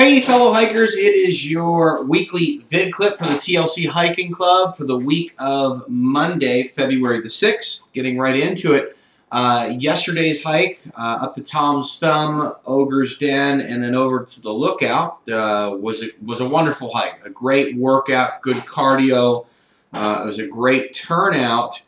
Hey fellow hikers, it is your weekly vid clip for the TLC Hiking Club for the week of Monday, February the 6th. Getting right into it. Yesterday's hike up to Tom's Thumb, Ogre's Den, and then over to the Lookout was a wonderful hike. A great workout, good cardio. It was a great turnout.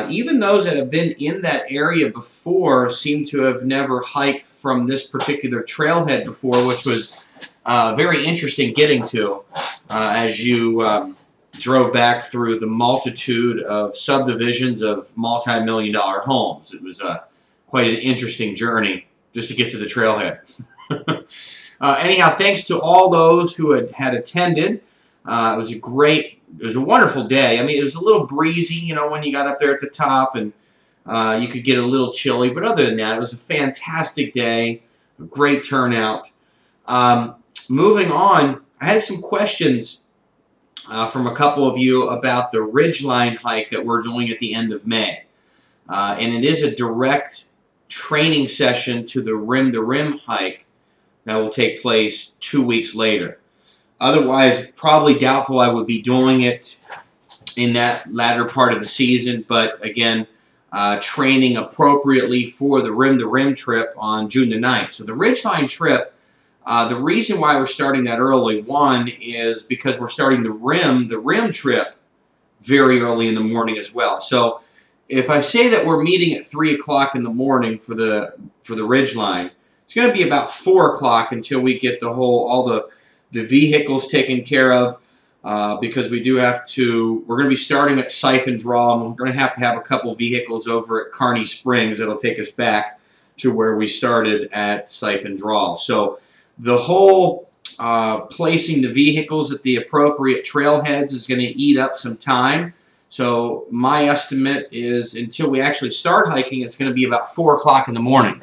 Even those that have been in that area before seem to have never hiked from this particular trailhead before, which was very interesting getting to as you drove back through the multitude of subdivisions of multi-million-dollar homes. It was quite an interesting journey just to get to the trailhead. Anyhow, thanks to all those who had attended. It was a wonderful day. I mean, it was a little breezy, you know, when you got up there at the top, and you could get a little chilly. But other than that, it was a fantastic day, a great turnout. Moving on, I had some questions from a couple of you about the Ridgeline hike that we're doing at the end of May. And it is a direct training session to the Rim to Rim hike that will take place 2 weeks later. Otherwise, probably doubtful I would be doing it in that latter part of the season, but again, training appropriately for the Rim to Rim trip on June the 9th. So the Ridgeline trip, the reason why we're starting that early, one, is because we're starting the Rim trip very early in the morning as well. So if I say that we're meeting at 3 o'clock in the morning for the Ridgeline, it's going to be about 4 o'clock until we get all the vehicles taken care of, because we're going to be starting at Siphon Draw, and we're going to have a couple vehicles over at Kearney Springs that'll take us back to where we started at Siphon Draw. So the whole placing the vehicles at the appropriate trailheads is going to eat up some time. So my estimate is until we actually start hiking, it's going to be about 4 o'clock in the morning.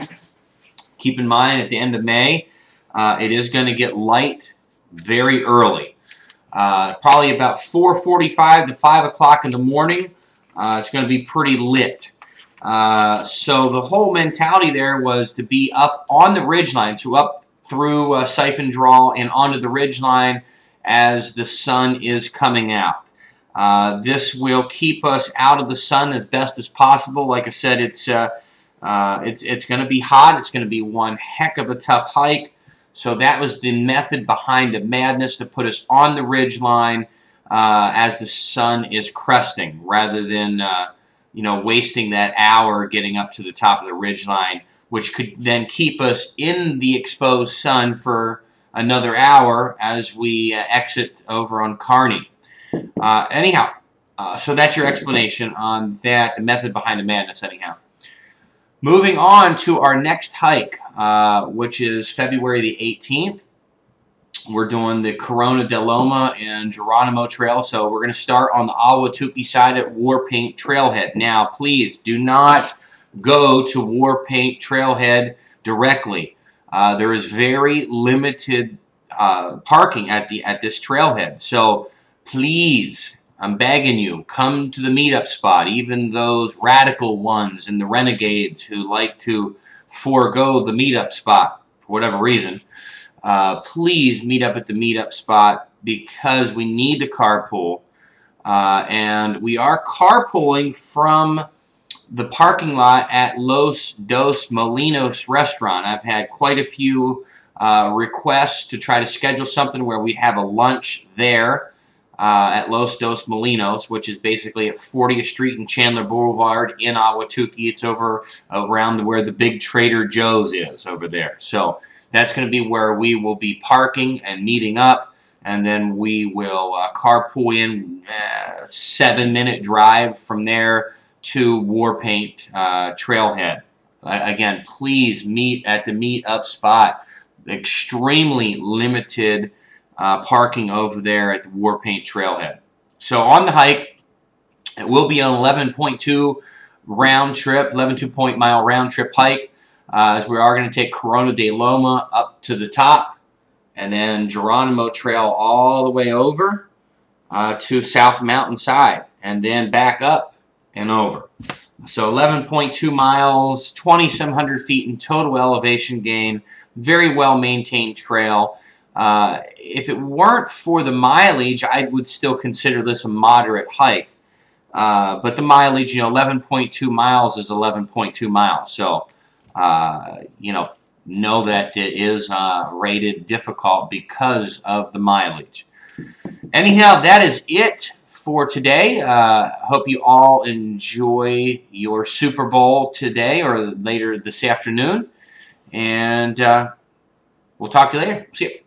Keep in mind, at the end of May, it is going to get light very early. Probably about 4:45 to 5 o'clock in the morning. It's going to be pretty lit. So the whole mentality there was to be up on the ridgeline, so up through Siphon Draw and onto the ridgeline as the sun is coming out. This will keep us out of the sun as best as possible. Like I said, it's going to be hot. It's going to be one heck of a tough hike. So that was the method behind the madness, to put us on the ridgeline as the sun is cresting, rather than wasting that hour getting up to the top of the ridgeline, which could then keep us in the exposed sun for another hour as we exit over on Kearney. Anyhow, so that's your explanation on that, the method behind the madness. Anyhow. Moving on to our next hike, which is February the 18th. We're doing the Corona de Loma and Geronimo Trail. So we're going to start on the Ahwatukee side at Warpaint Trailhead. Now, please do not go to Warpaint Trailhead directly. There is very limited parking at this trailhead. So please, I'm begging you, come to the meetup spot. Even those radical ones and the renegades who like to forego the meetup spot for whatever reason, please meet up at the meetup spot, because we need to carpool. And we are carpooling from the parking lot at Los Dos Molinos restaurant. I've had quite a few requests to try to schedule something where we have a lunch there. At Los Dos Molinos, which is basically at 40th Street and Chandler Boulevard in Ahwatukee. It's over around where the big Trader Joe's is over there. So that's going to be where we will be parking and meeting up, and then we will carpool in, 7-minute drive from there to Warpaint Trailhead. Again, please meet at the meet-up spot. Extremely limited parking over there at the Warpaint Trailhead. So on the hike, it will be an 11.2 mile round trip hike, as we are going to take Corona de Loma up to the top, and then Geronimo Trail all the way over to South Mountainside, and then back up and over. So 11.2 miles, 2,700 feet in total elevation gain, very well-maintained trail. If it weren't for the mileage, I would still consider this a moderate hike. But the mileage, 11.2 miles is 11.2 miles. So, know that it is rated difficult because of the mileage. Anyhow, that is it for today. Hope you all enjoy your Super Bowl today or later this afternoon. And we'll talk to you later. See you.